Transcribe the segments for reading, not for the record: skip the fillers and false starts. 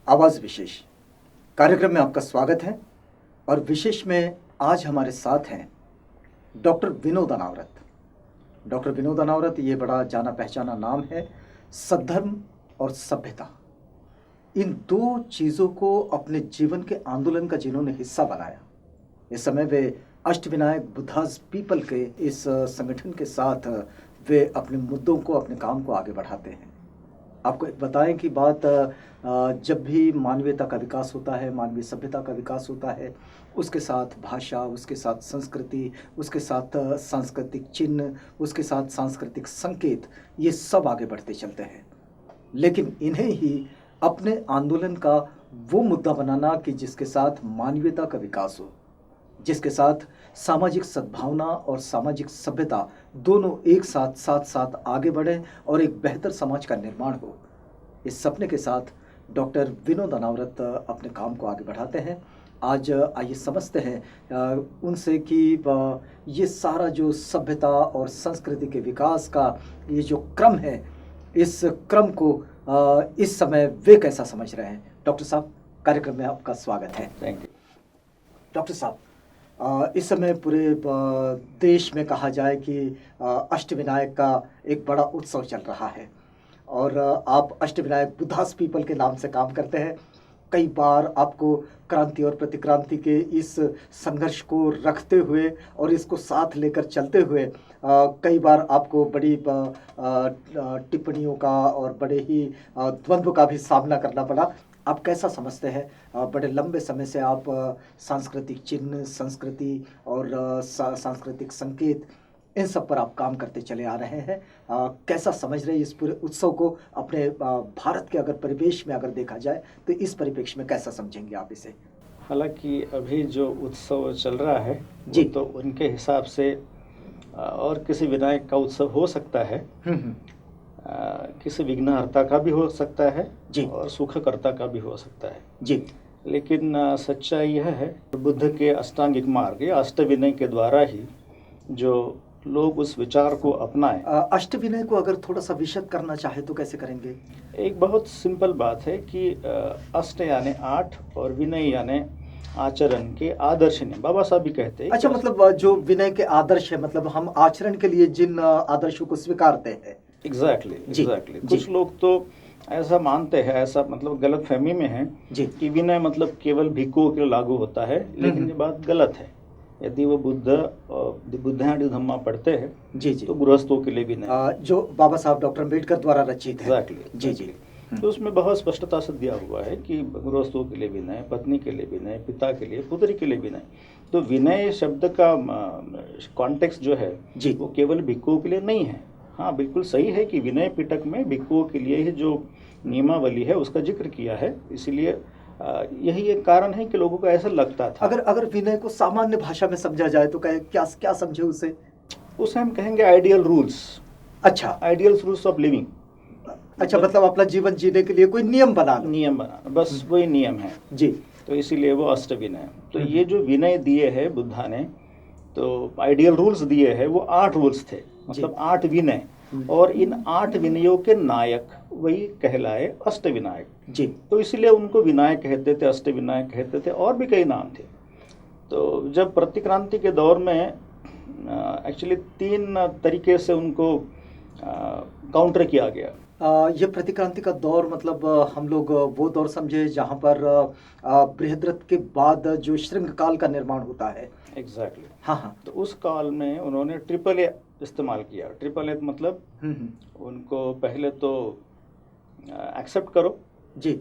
आवाज़ विशेष कार्यक्रम में आपका स्वागत है। और विशेष में आज हमारे साथ हैं डॉक्टर विनोद अनावरत। डॉक्टर विनोद अनावरत ये बड़ा जाना पहचाना नाम है। सद्धर्म और सभ्यता, इन दो चीज़ों को अपने जीवन के आंदोलन का जिन्होंने हिस्सा बनाया। इस समय वे अष्टविनायक बुद्धास पीपल के इस संगठन के साथ वे अपने मुद्दों को, अपने काम को आगे बढ़ाते हैं। आपको एक बताएं कि बात जब भी मानवीयता का विकास होता है, मानवीय सभ्यता का विकास होता है, उसके साथ भाषा, उसके साथ संस्कृति, उसके साथ सांस्कृतिक चिन्ह, उसके साथ सांस्कृतिक संकेत, ये सब आगे बढ़ते चलते हैं। लेकिन इन्हें ही अपने आंदोलन का वो मुद्दा बनाना कि जिसके साथ मानवीयता का विकास हो, जिसके साथ सामाजिक सद्भावना और सामाजिक सभ्यता दोनों एक साथ साथ आगे बढ़े और एक बेहतर समाज का निर्माण हो, इस सपने के साथ डॉक्टर विनोद अनावरत अपने काम को आगे बढ़ाते हैं। आज आइए समझते हैं उनसे कि ये सारा जो सभ्यता और संस्कृति के विकास का ये जो क्रम है, इस क्रम को इस समय वे कैसा समझ रहे हैं। डॉक्टर साहब, कार्यक्रम में आपका स्वागत है। Thank you. डॉक्टर साहब, इस समय पूरे देश में कहा जाए कि अष्टविनायक का एक बड़ा उत्सव चल रहा है और आप अष्टविनायक बुद्धास पीपल के नाम से काम करते हैं। कई बार आपको क्रांति और प्रतिक्रांति के इस संघर्ष को रखते हुए और इसको साथ लेकर चलते हुए कई बार आपको बड़ी टिप्पणियों का और बड़े ही द्वंद्व का भी सामना करना पड़ा। आप कैसा समझते हैं? बड़े लंबे समय से आप सांस्कृतिक चिन्ह, संस्कृति और सांस्कृतिक संकेत, इन सब पर आप काम करते चले आ रहे हैं। कैसा समझ रहे हैं इस पूरे उत्सव को? अपने भारत के अगर परिवेश में अगर देखा जाए तो इस परिप्रेक्ष्य में कैसा समझेंगे आप इसे? हालांकि अभी जो उत्सव चल रहा है जी, तो उनके हिसाब से और किसी विनायक का उत्सव हो सकता है, किसी विघ्नहर्ता का भी हो सकता है जी, और सुखकर्ता का भी हो सकता है जी, लेकिन सच्चाई यह है, बुद्ध के अष्टांगिक मार्ग या अष्टविनय के द्वारा ही जो लोग उस विचार को अपनाएं। अष्टविनय को अगर थोड़ा सा विशद करना चाहे तो कैसे करेंगे? एक बहुत सिंपल बात है कि अष्ट यानी 8 और विनय यानी आचरण के आदर्श ने बाबा साहब भी कहते हैं। अच्छा, मतलब जो विनय के आदर्श है, मतलब हम आचरण के लिए जिन आदर्शों को स्वीकारते हैं। एग्जैक्टली। कुछ लोग तो ऐसा मानते हैं, ऐसा मतलब गलत फहमी में है जी, कि विनय मतलब केवल भिक्षुओं के लिए लागू होता है, लेकिन ये बात गलत है। यदि वो बुद्ध धम्मा पढ़ते हैं जी, जी, तो गृहस्थों के लिए विनय, जो बाबा साहब डॉक्टर अम्बेडकर द्वारा रचित है। एग्जैक्टली जी, जी, तो उसमें बहुत स्पष्टता से दिया हुआ है कि गृहस्थों के लिए विनय, पत्नी के लिए विनय, पिता के लिए, पुत्री के लिए विनय। तो विनय शब्द का कॉन्टेक्स्ट जो है जी, वो केवल भिक्षुओं के लिए नहीं है। हाँ, बिल्कुल सही है कि विनय पिटक में भिक्षुओं के लिए ही जो नियमावली है उसका जिक्र किया है, इसीलिए यही एक कारण है कि लोगों को ऐसा लगता था। अगर विनय को सामान्य भाषा में समझा जाए तो क्या समझे उसे? उसे हम कहेंगे आइडियल रूल्स। अच्छा, आइडियल रूल्स ऑफ लिविंग। अच्छा, मतलब अपना जीवन जीने के लिए कोई नियम बनाना, बस वही नियम है जी। तो इसीलिए वो अष्ट विनय। तो ये जो विनय दिए है बुद्धा ने, तो आइडियल रूल्स दिए हैं, वो 8 रूल्स थे, मतलब 8 विनय। और इन 8 विनयों के नायक वही कहलाए अष्टविनायक जी। तो इसीलिए उनको विनायक कहते थे, अष्टविनायक कहते थे, और भी कई नाम थे। तो जब प्रतिक्रांति के दौर में एक्चुअली 3 तरीके से उनको काउंटर किया गया। ये प्रतिक्रांति का दौर मतलब हम लोग वो दौर समझे जहाँ पर बृहद्रथ के बाद जो श्रृंग काल का निर्माण होता है। एग्जैक्टली। हाँ, तो उस काल में उन्होंने ट्रिपल ए इस्तेमाल किया। ट्रिपल ए मतलब उनको पहले तो एक्सेप्ट करो जी,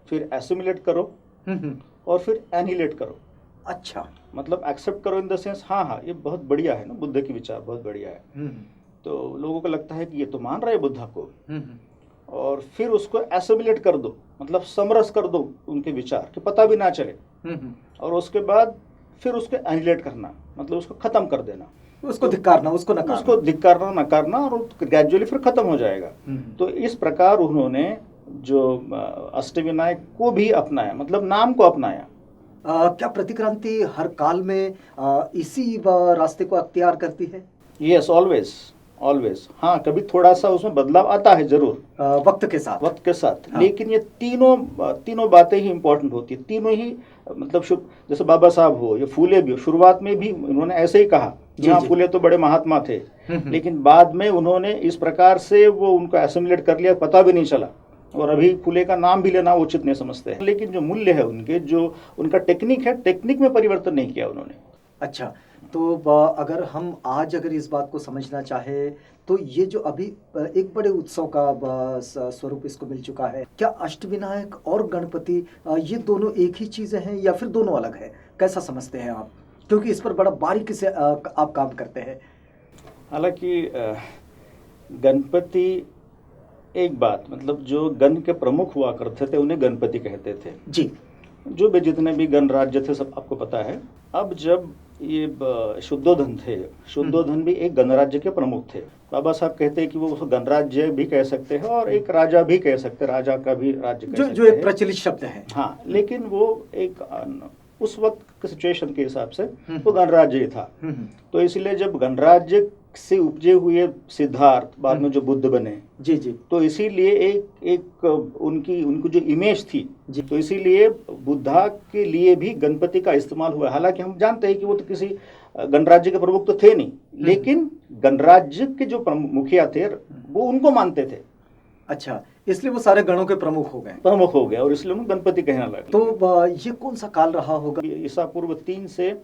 फिर एसिमिलेट करो और फिर एनिहिलेट करो। अच्छा, मतलब एक्सेप्ट करो इन द सेंस, हाँ ये बहुत बढ़िया है ना, बुद्ध की विचार बहुत बढ़िया है। तो लोगों को लगता है कि ये तो मान रहे हैं बुद्धा को, और फिर उसको एसिमिलेट कर दो, मतलब समरस कर दो उनके विचार कि पता भी ना चले, और उसके बाद फिर उसको एनिहिलेट करना, मतलब उसको खत्म कर देना, उसको धिक्कारना, उसको नकारना, और ग्रेजुअली फिर खत्म हो जाएगा। तो इस प्रकार उन्होंने जो अष्टविनायक को भी अपनाया, मतलब नाम को अपनाया। क्या प्रतिक्रांति हर काल में इसी रास्ते को अख्तियार करती है? Yes, always. हाँ, कभी थोड़ा सा उसमें बदलाव आता है जरूर वक्त के साथ, हाँ। लेकिन ये तीनों बातें ही इंपॉर्टेंट होती है, तीनों ही मतलब जैसे बाबा साहब हो या फूले भी हो, शुरुआत में भी उन्होंने ऐसे ही कहा कि हाँ फूले तो बड़े महात्मा थे, लेकिन बाद में उन्होंने इस प्रकार से वो उनको एसिमिलेट कर लिया, पता भी नहीं चला, और अभी फूले का नाम भी लेना उचित नहीं समझते हैं। लेकिन जो मूल्य है उनके, जो उनका टेक्निक है, टेक्निक में परिवर्तन नहीं किया उन्होंने। अच्छा, तो अगर हम आज अगर इस बात को समझना चाहे तो ये जो अभी एक बड़े उत्सव का स्वरूप इसको मिल चुका है, क्या अष्टविनायक और गणपति ये दोनों एक ही चीज़ें हैं या फिर दोनों अलग है? कैसा समझते हैं आप, क्योंकि इस पर बड़ा बारीकी से आप काम करते हैं। हालांकि गणपति एक बात, मतलब जो गण के प्रमुख हुआ करते थे उन्हें गणपति कहते थे जी। जो भी जितने भी गणराज्य थे सब आपको पता है। अब जब ये शुद्धोधन थे, शुद्धोधन भी एक गणराज्य के प्रमुख थे। बाबा साहब कहते हैं कि वो उसको गणराज्य भी कह सकते हैं और एक राजा भी कह सकते हैं, राजा का भी राज्य कह सकते हैं, जो एक प्रचलित शब्द है। हाँ, लेकिन वो एक उस वक्त के सिचुएशन के हिसाब से वो गणराज्य ही था। तो इसलिए जब गणराज्य से उपजे हुए सिद्धार्थ बाद में जो बुद्ध बने, जी जी, तो इसीलिए एक उनकी जो इमेज थी, तो इसीलिए बुद्धा के लिए भी गणपति का इस्तेमाल हुआ। हालांकि हम जानते हैं कि वो तो किसी गणराज्य के प्रमुख तो थे नहीं, लेकिन गणराज्य के जो मुखिया थे वो उनको मानते थे। अच्छा, इसलिए वो सारे गणों के प्रमुख हो गए और इसलिए उन्हें गणपति कहने लगे। तो ये कौन सा काल रहा होगा? ईसा पूर्व 3 से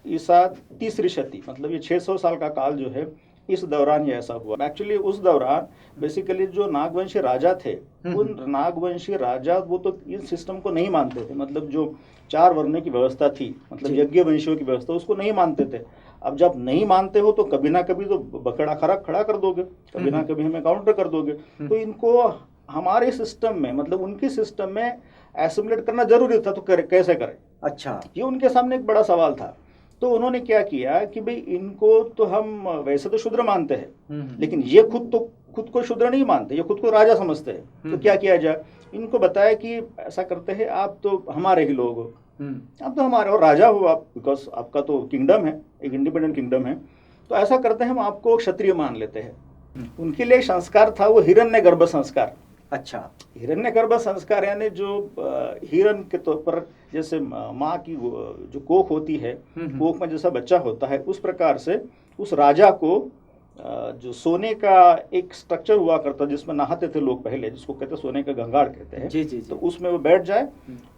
ईसा तीसरी शती, मतलब ये 600 साल का काल जो है, इस दौरान ये ऐसा हुआ। एक्चुअली उस दौरान बेसिकली जो नागवंशी राजा थे, उन नागवंशी राजा वो तो इस सिस्टम को नहीं मानते थे, मतलब जो 4 वर्णों की व्यवस्था थी, मतलब यज्ञ वंशियों की व्यवस्था, उसको नहीं मानते थे। अब जब नहीं मानते हो तो कभी ना कभी तो बकड़ा खड़ा कर दोगे, कभी ना कभी हमें काउंटर कर दोगे। तो इनको हमारे सिस्टम में, मतलब उनकी सिस्टम में एसिमिलेट करना जरूरी था, तो कैसे करें? अच्छा, ये उनके सामने एक बड़ा सवाल था। तो उन्होंने क्या किया कि भाई इनको तो हम वैसे तो शूद्र मानते हैं, लेकिन ये खुद को शूद्र नहीं मानते, ये खुद को राजा समझते हैं। तो क्या किया जाए? इनको बताया कि ऐसा करते हैं, आप तो हमारे ही लोग हो, आप तो हमारे और राजा हो आप, बिकॉज आपका तो किंगडम है, एक इंडिपेंडेंट किंगडम है। तो ऐसा करते हैं, हम आपको क्षत्रिय मान लेते हैं। उनके लिए संस्कार था वो हिरण्यगर्भ संस्कार। अच्छा, हिरण्यगर्भ संस्कार यानी जो हिरण के तौर पर, जैसे माँ की जो कोख होती है, कोख में जैसा बच्चा होता है, उस प्रकार से उस राजा को जो सोने का एक स्ट्रक्चर हुआ करता जिसमें नहाते थे लोग पहले, जिसको कहते हैं सोने का गंगाड़ कहते हैं। जी। तो उसमें वो बैठ जाए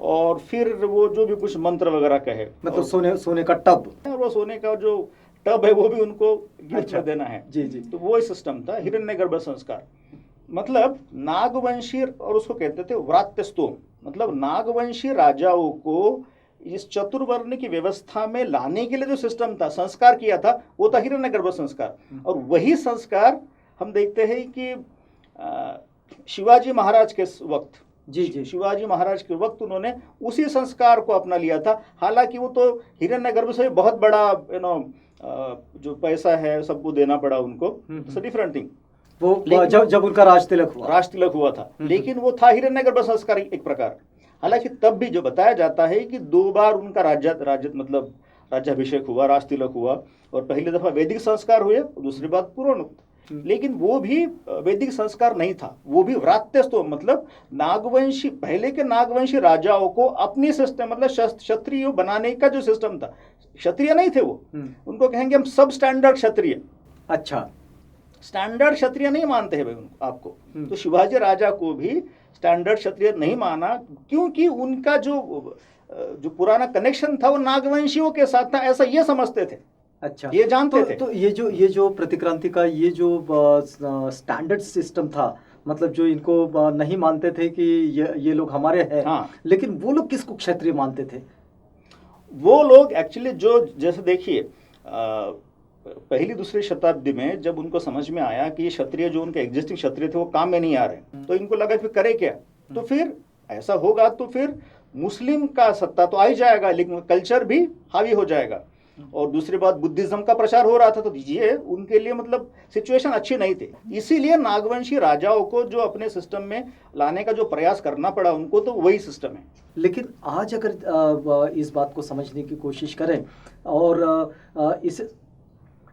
और फिर वो जो भी कुछ मंत्र वगैरह कहे, मतलब सोने का टब, और वो सोने का जो टब है वो भी उनको गिफ्ट में देना है। जी। तो वो सिस्टम था हिरण्यगर्भ संस्कार। मतलब नागवंशी, और उसको कहते थे व्रात्यस्तोम, मतलब नागवंशी राजाओं को इस चतुर्वर्ण की व्यवस्था में लाने के लिए जो सिस्टम था, संस्कार किया था, वो था हिरण्यगर्भ संस्कार। और वही संस्कार हम देखते हैं कि शिवाजी महाराज के वक्त, जी, शिवाजी महाराज के वक्त उन्होंने उसी संस्कार को अपना लिया था। हालांकि वो तो हिरण्यगर्भ से बहुत बड़ा जो पैसा है सबको देना पड़ा उनको, डिफरेंट थिंग। वो जब उनका राज तिलक हुआ था, लेकिन वो था हिरण्यगर्भ संस्कार एक प्रकार। हालांकि तब भी जो बताया जाता है कि 2 बार उनका राज्य मतलब राज्याभिषेक हुआ, राज तिलक हुआ, और पहली दफा वैदिक संस्कार हुए, दूसरी बार पूर्णोक्त। लेकिन वो भी वैदिक संस्कार नहीं था, वो भी व्रात्यस्तो, मतलब नागवंशी, पहले के नागवंशी राजाओं को अपनी सिस्टम, मतलब क्षत्रिय बनाने का जो सिस्टम था, क्षत्रिय नहीं थे वो, उनको कहेंगे हम सब स्टैंडर्ड क्षत्रिय। अच्छा, स्टैंडर्ड क्षत्रिय नहीं मानते हैं भाई आपको। तो शिवाजी राजा को भी स्टैंडर्ड क्षत्रिय नहीं माना, क्योंकि उनका जो पुराना कनेक्शन था वो नागवंशियों के साथ था, ऐसा ये समझते थे। अच्छा, ये जानते थे। तो ये जो प्रतिक्रांति का ये जो स्टैंडर्ड सिस्टम था, मतलब जो इनको नहीं मानते थे कि ये लोग हमारे हैं। हाँ, लेकिन वो लोग किसको क्षत्रिय मानते थे? वो लोग एक्चुअली जो, जैसे देखिए, पहली दूसरी शताब्दी में जब उनको समझ में आया कि ये क्षत्रिय जो उनके एग्जिस्टिंग क्षत्रिय थे वो काम में नहीं आ रहे, तो इनको लगा फिर करे क्या? तो फिर ऐसा होगा तो फिर मुस्लिम का सत्ता तो आ ही जाएगा, लेकिन कल्चर भी हावी हो जाएगा। और दूसरी बात, बुद्धिज्म का प्रचार हो रहा था, तो ये उनके लिए मतलब सिचुएशन अच्छी नहीं थी। इसीलिए नागवंशी राजाओं को जो अपने सिस्टम में लाने का जो प्रयास करना पड़ा उनको, तो वही सिस्टम है। लेकिन आज अगर इस बात को समझने की कोशिश करें और इस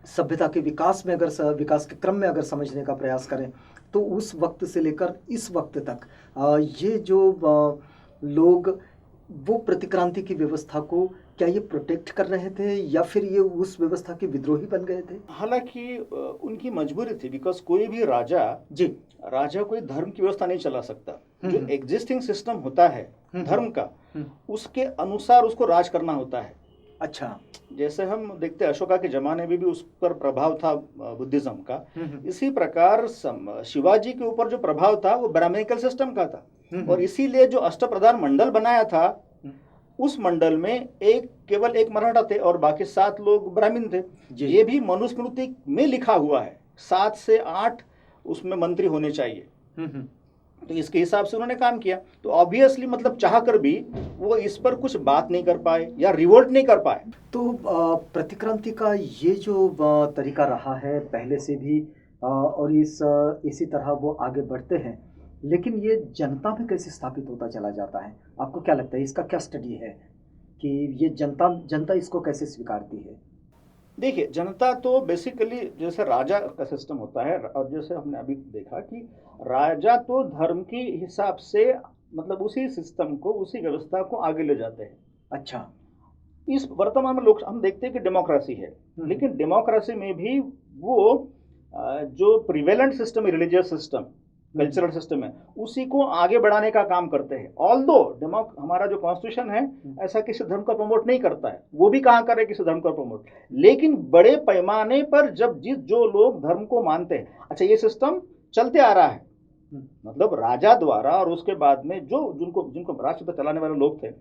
सभ्यता के विकास में अगर विकास के क्रम में अगर समझने का प्रयास करें तो उस वक्त से लेकर इस वक्त तक ये जो लोग वो प्रतिक्रांति की व्यवस्था को क्या ये प्रोटेक्ट कर रहे थे या फिर ये उस व्यवस्था के विद्रोही बन गए थे? हालांकि उनकी मजबूरी थी, बिकॉज कोई भी राजा कोई धर्म की व्यवस्था नहीं चला सकता। जो एग्जिस्टिंग सिस्टम होता है धर्म का, उसके अनुसार उसको राज करना होता है। अच्छा, जैसे हम देखते हैं अशोका के जमाने में भी उस पर प्रभाव था बुद्धिज्म का, इसी प्रकार शिवाजी के ऊपर जो प्रभाव था वो ब्राह्मणिकल सिस्टम का था। और इसीलिए जो अष्टप्रधान मंडल बनाया था, उस मंडल में केवल एक मराठा थे और बाकी 7 लोग ब्राह्मण थे। ये भी मनुस्मृति में लिखा हुआ है, 7 से 8 उसमें मंत्री होने चाहिए। तो इसके हिसाब से उन्होंने काम किया। तो ऑब्वियसली मतलब चाह कर भी वो इस पर कुछ बात नहीं कर पाए या रिवोल्ट नहीं कर पाए। तो प्रतिक्रांति का ये जो तरीका रहा है पहले से भी, और इसी तरह वो आगे बढ़ते हैं, लेकिन ये जनता में कैसे स्थापित होता चला जाता है? आपको क्या लगता है, इसका क्या स्टडी है कि ये जनता इसको कैसे स्वीकारती है? देखिए, जनता तो बेसिकली जैसे राजा का सिस्टम होता है, और जैसे हमने अभी देखा कि राजा तो धर्म के हिसाब से मतलब उसी सिस्टम को, उसी व्यवस्था को आगे ले जाते हैं। अच्छा, इस वर्तमान में लोग हम देखते हैं कि डेमोक्रेसी है, लेकिन डेमोक्रेसी में भी वो जो प्रिवेलेंट सिस्टम है, रिलीजियस सिस्टम, कल्चरल सिस्टम है, उसी को आगे बढ़ाने का काम करते हैं। ऑल्दो हमारा जो कॉन्स्टिट्यूशन है ऐसा किसी धर्म को प्रमोट नहीं करता है, वो भी कहाँ करे किसी धर्म को प्रमोट, लेकिन बड़े पैमाने पर जब जो लोग धर्म को मानते हैं, अच्छा ये सिस्टम चलते आ रहा है, मतलब राजा द्वारा, और उसके बाद में जिनको राष्ट्र चलाने वाले लोग थे,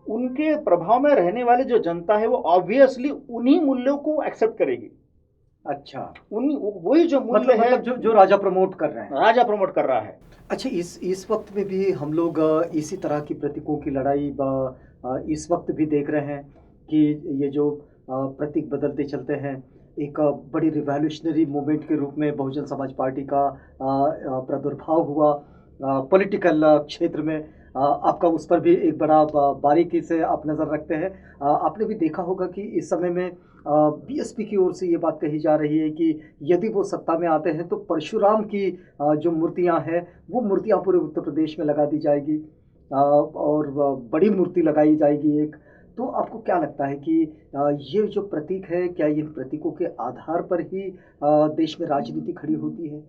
उनके प्रभाव में रहने वाली जो जनता है वो ऑब्वियसली उन्हीं मूल्यों को एक्सेप्ट करेगी। अच्छा, वही जो मूल्य है, मतलब जो राजा प्रमोट कर रहे हैं, राजा प्रमोट कर रहा है। अच्छा, इस वक्त में भी हम लोग इसी तरह की प्रतीकों की लड़ाई इस वक्त भी देख रहे हैं कि ये जो प्रतीक बदलते चलते हैं, एक बड़ी रिवॉल्यूशनरी मूवमेंट के रूप में बहुजन समाज पार्टी का प्रादुर्भाव हुआ पॉलिटिकल क्षेत्र में। आपका उस पर भी एक बड़ा बारीकी से आप नज़र रखते हैं। आपने भी देखा होगा कि इस समय में बीएसपी की ओर से ये बात कही जा रही है कि यदि वो सत्ता में आते हैं तो परशुराम की जो मूर्तियां हैं वो मूर्तियां पूरे उत्तर प्रदेश में लगा दी जाएगी, और बड़ी मूर्ति लगाई जाएगी एक। तो आपको क्या लगता है कि ये जो प्रतीक है, क्या इन प्रतीकों के आधार पर ही देश में राजनीति खड़ी होती है,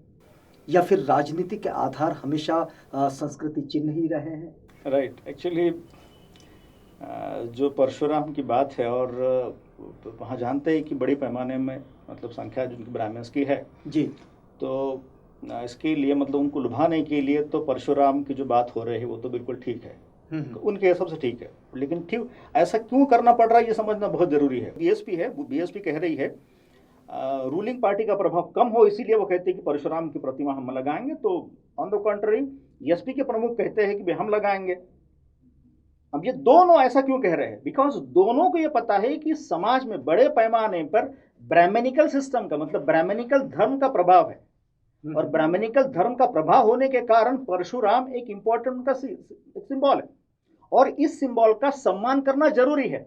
या फिर राजनीति के आधार हमेशा संस्कृति चिन्ह ही रहे हैं? राइट, एक्चुअली जो परशुराम की बात है, और वहाँ जानते हैं कि बड़ी पैमाने में मतलब संख्या जिनकी ब्राह्मण्स की है जी, तो इसके लिए मतलब उनको लुभाने के लिए तो परशुराम की जो बात हो रही है वो तो बिल्कुल ठीक है, उनके हिसाब से ठीक है, लेकिन ठीक ऐसा क्यों करना पड़ रहा है ये समझना बहुत जरूरी है। बीएसपी कह रही है रूलिंग पार्टी का प्रभाव कम हो, इसीलिए वो कहते हैं कि परशुराम की प्रतिमा हम लगाएंगे। तो ऑन द कंट्री एसपी के प्रमुख कहते हैं कि हम लगाएंगे। अब ये दोनों ऐसा क्यों कह रहे हैं? बिकॉज दोनों को ये पता है कि समाज में बड़े पैमाने पर ब्राह्मणिकल सिस्टम का मतलब ब्राह्मणिकल धर्म का प्रभाव है, और ब्राह्मणिकल धर्म का प्रभाव होने के कारण परशुराम एक इंपॉर्टेंट उनका सिंबल है, और इस सिंबल का सम्मान करना जरूरी है।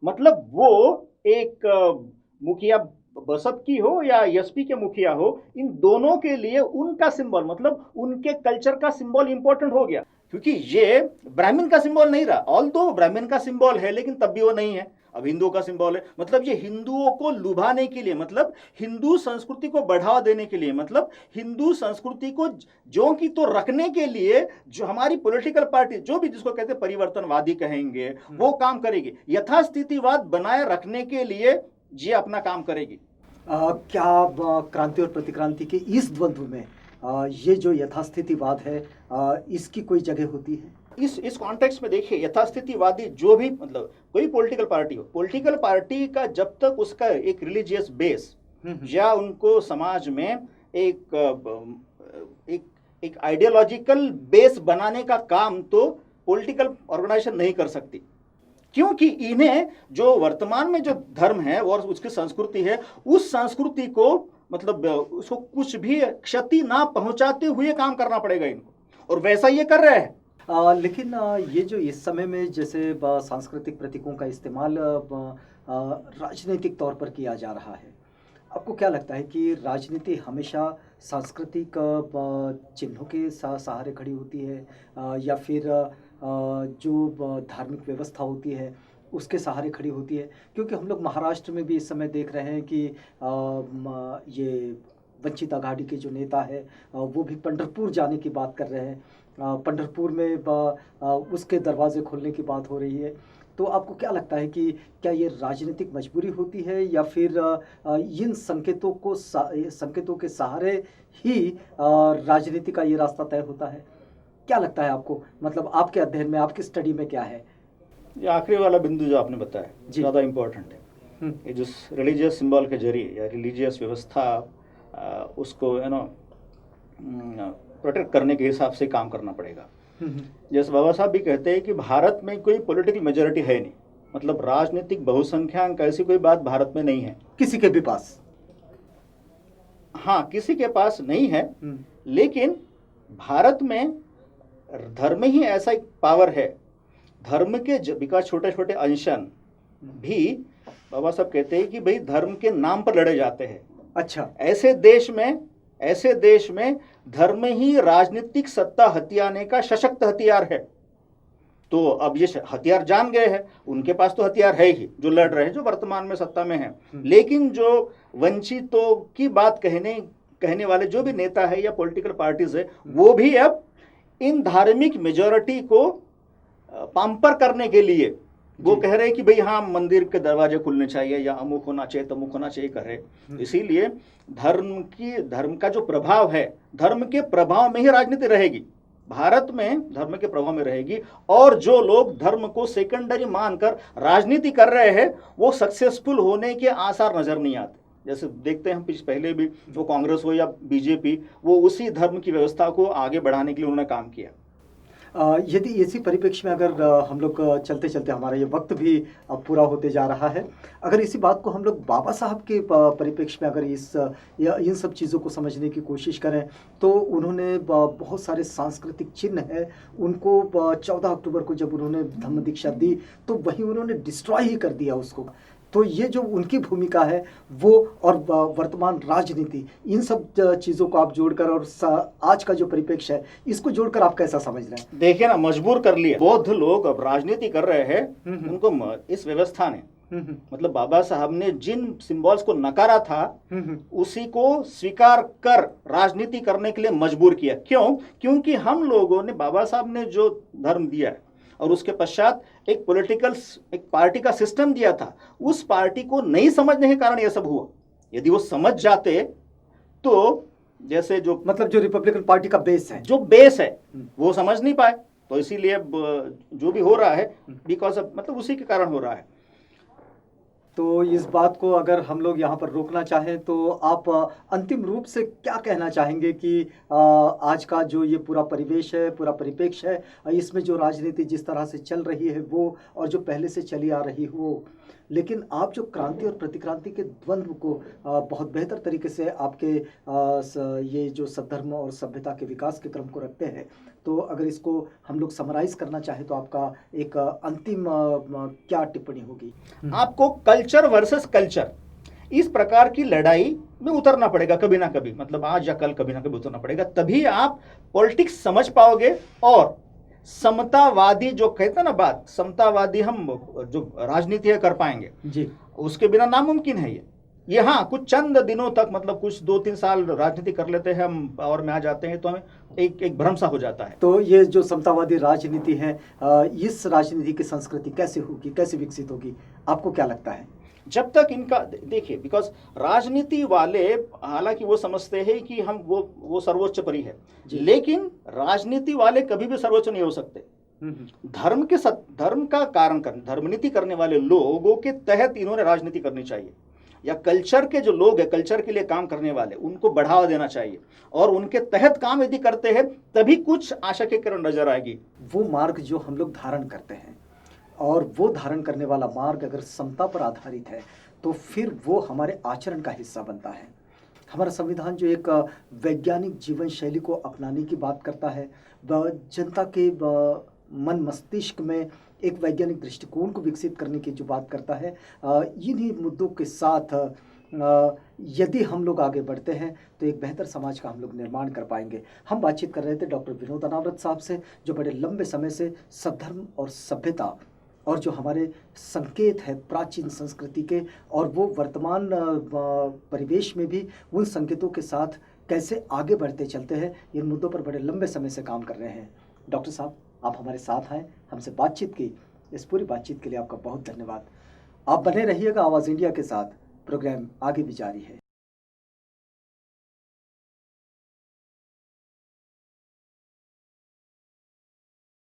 मतलब वो एक मुखिया बसत की हो या एसपी के मुखिया हो, इन दोनों के लिए उनका सिंबल मतलब उनके कल्चर का सिंबल इंपॉर्टेंट हो गया, क्योंकि ये ब्राह्मण का सिंबल नहीं रहा। ऑल्दो ब्राह्मण का सिंबल है लेकिन तब भी वो नहीं है, अब हिंदुओं का सिंबल है। मतलब ये हिंदुओं को लुभाने के लिए, मतलब हिंदू संस्कृति को बढ़ावा देने के लिए, मतलब हिंदू संस्कृति को जो की तो रखने के लिए जो हमारी पॉलिटिकल पार्टी जो भी जिसको कहते हैं परिवर्तनवादी कहेंगे वो काम करेगी, यथास्थितिवाद बनाए रखने के लिए ये अपना काम करेगी। क्या क्रांति और प्रतिक्रांति के इस द्वंद्व में ये जो यथास्थितिवाद है इसकी कोई जगह होती है? इस कॉन्टेक्स्ट में देखिए, यथास्थितिवादी जो भी मतलब कोई पॉलिटिकल पार्टी हो, पॉलिटिकल पार्टी का जब तक उसका एक रिलीजियस बेस या उनको समाज में एक आइडियोलॉजिकल बेस बनाने का काम तो पॉलिटिकल ऑर्गेनाइजेशन नहीं कर सकती, क्योंकि इन्हें जो वर्तमान में जो धर्म है और उसकी संस्कृति है, उस संस्कृति को मतलब उसको कुछ भी क्षति ना पहुंचाते हुए काम करना पड़ेगा इनको, और वैसा ये कर रहे हैं। लेकिन ये जो इस समय में जैसे सांस्कृतिक प्रतीकों का इस्तेमाल राजनीतिक तौर पर किया जा रहा है, आपको क्या लगता है कि राजनीति हमेशा सांस्कृतिक चिन्हों के सहारे खड़ी होती है, या फिर जो धार्मिक व्यवस्था होती है उसके सहारे खड़ी होती है? क्योंकि हम लोग महाराष्ट्र में भी इस समय देख रहे हैं कि ये वंचित आघाड़ी के जो नेता है वो भी पंढरपुर जाने की बात कर रहे हैं। पंढरपुर में उसके दरवाजे खोलने की बात हो रही है। तो आपको क्या लगता है कि क्या ये राजनीतिक मजबूरी होती है, या फिर इन संकेतों के सहारे ही राजनीति का ये रास्ता तय होता है? क्या लगता है आपको, मतलब आपके अध्ययन में, आपकी स्टडी में क्या है? ये आखिरी वाला बिंदु जो आपने बताया ज़्यादा इम्पोर्टेंट है। ये जो रिलीजियस सिंबल के जरिए या रिलीजियस व्यवस्था उसको प्रोटेक्ट करने के हिसाब से काम करना पड़ेगा। जैसे बाबा साहब भी कहते हैं कि भारत में कोई पॉलिटिकल मेजोरिटी है नहीं, मतलब राजनीतिक बहुसंख्यांक ऐसी कोई बात भारत में नहीं है किसी के भी पास। हाँ, किसी के पास नहीं है, लेकिन भारत में धर्म ही ऐसा एक पावर है। धर्म के विकास छोटे छोटे अंशन भी बाबा साहब कहते हैं कि भाई धर्म के नाम पर लड़े जाते हैं। अच्छा, ऐसे देश में धर्म ही राजनीतिक सत्ता हथियाने का सशक्त हथियार है। तो अब ये हथियार जान गए हैं, उनके पास तो हथियार है ही, जो लड़ रहे हैं, जो वर्तमान में सत्ता में है। लेकिन जो वंचितों की बात कहने वाले जो भी नेता है या पॉलिटिकल पार्टीज है, वो भी अब इन धार्मिक मेजॉरिटी को पैम्पर करने के लिए वो कह रहे हैं कि भाई हाँ, मंदिर के दरवाजे खुलने चाहिए या अमुक होना चाहिए तमुक होना चाहिए कर रहे। इसीलिए धर्म का जो प्रभाव है, धर्म के प्रभाव में ही राजनीति रहेगी। भारत में धर्म के प्रभाव में रहेगी, और जो लोग धर्म को सेकेंडरी मानकर राजनीति कर रहे हैं वो सक्सेसफुल होने के आसार नजर नहीं आते। जैसे देखते हैं हम पहले भी, वो कांग्रेस हो या बीजेपी, वो उसी धर्म की व्यवस्था को आगे बढ़ाने के लिए उन्होंने काम किया। यदि इसी परिप्रेक्ष्य में अगर हम लोग चलते चलते, हमारा ये वक्त भी अब पूरा होते जा रहा है, अगर इसी बात को हम लोग बाबा साहब के परिप्रेक्ष्य में अगर इन सब चीज़ों को समझने की कोशिश करें, तो उन्होंने बहुत सारे सांस्कृतिक चिन्ह है, उनको 14 अक्टूबर को जब उन्होंने धम्म दीक्षा दी तो वहीं उन्होंने डिस्ट्रॉय ही कर दिया उसको। तो ये जो उनकी भूमिका है वो, और वर्तमान राजनीति, इन सब चीज़ों को आप जोड़कर, और आज का जो परिप्रेक्ष्य है इसको जोड़कर आप कैसा समझ रहे हैं? देखिए ना, मजबूर कर लिया। बौद्ध लोग अब राजनीति कर रहे हैं, उनको इस व्यवस्था ने, मतलब बाबा साहब ने जिन सिंबल्स को नकारा था उसी को स्वीकार कर राजनीति करने के लिए मजबूर किया। क्यों? क्योंकि हम लोगों ने, बाबा साहब ने जो धर्म दिया है और उसके पश्चात एक पार्टी का सिस्टम दिया था, उस पार्टी को नहीं समझने के कारण यह सब हुआ। यदि वो समझ जाते तो, जैसे जो मतलब जो रिपब्लिकन पार्टी का बेस है, वो समझ नहीं पाए। तो इसीलिए जो भी हो रहा है बिकॉज ऑफ, मतलब उसी के कारण हो रहा है। तो इस बात को अगर हम लोग यहाँ पर रोकना चाहें तो आप अंतिम रूप से क्या कहना चाहेंगे कि आज का जो ये पूरा परिवेश है, पूरा परिप्रेक्ष्य है, इसमें जो राजनीति जिस तरह से चल रही है वो, और जो पहले से चली आ रही हो, लेकिन आप जो क्रांति और प्रतिक्रांति के द्वंद्व को बहुत बेहतर तरीके से आपके ये जो सद्धर्म और सभ्यता के विकास के क्रम को रखते हैं, तो अगर इसको हम लोग समराइज करना चाहें तो आपका एक अंतिम क्या टिप्पणी होगी? आपको कल्चर वर्सेस कल्चर, इस प्रकार की लड़ाई में उतरना पड़ेगा कभी ना कभी, मतलब आज या कल कभी ना कभी उतरना पड़ेगा, तभी आप पॉलिटिक्स समझ पाओगे। और समतावादी जो कहते हैं ना बात, समतावादी हम जो राजनीति है कर पाएंगे जी, उसके बिना नामुमकिन है ये। हाँ, कुछ चंद दिनों तक, मतलब कुछ 2-3 साल राजनीति कर लेते हैं हम, पावर में आ जाते हैं तो हमें एक भ्रम सा हो जाता है। तो ये जो समतावादी राजनीति है, इस राजनीति की संस्कृति कैसे होगी, कैसे विकसित होगी, आपको क्या लगता है? जब तक इनका, देखिए, बिकॉज राजनीति वाले हालांकि वो समझते हैं कि हम वो सर्वोच्च परी है, लेकिन राजनीति वाले कभी भी सर्वोच्च नहीं हो सकते। धर्म का कारण करने, धर्मनीति करने वाले लोगों के तहत इन्होंने राजनीति करनी चाहिए, या कल्चर के जो लोग हैं, कल्चर के लिए काम करने वाले, उनको बढ़ावा देना चाहिए, और उनके तहत काम यदि करते हैं तभी कुछ आशा की किरण नजर आएगी। वो मार्ग जो हम लोग धारण करते हैं, और वो धारण करने वाला मार्ग अगर समता पर आधारित है तो फिर वो हमारे आचरण का हिस्सा बनता है। हमारा संविधान जो एक वैज्ञानिक जीवन शैली को अपनाने की बात करता है, जनता के मन मस्तिष्क में एक वैज्ञानिक दृष्टिकोण को विकसित करने की जो बात करता है, इन्हीं मुद्दों के साथ यदि हम लोग आगे बढ़ते हैं तो एक बेहतर समाज का हम लोग निर्माण कर पाएंगे। हम बातचीत कर रहे थे डॉक्टर विनोद अनावरत साहब से, जो बड़े लंबे समय से सद्धर्म और सभ्यता और जो हमारे संकेत है प्राचीन संस्कृति के, और वो वर्तमान परिवेश में भी उन संकेतों के साथ कैसे आगे बढ़ते चलते हैं, इन मुद्दों पर बड़े लंबे समय से काम कर रहे हैं। डॉक्टर साहब, आप हमारे साथ आए, हमसे बातचीत की, इस पूरी बातचीत के लिए आपका बहुत धन्यवाद। आप बने रहिएगा आवाज़ इंडिया के साथ, प्रोग्राम आगे भी जारी है।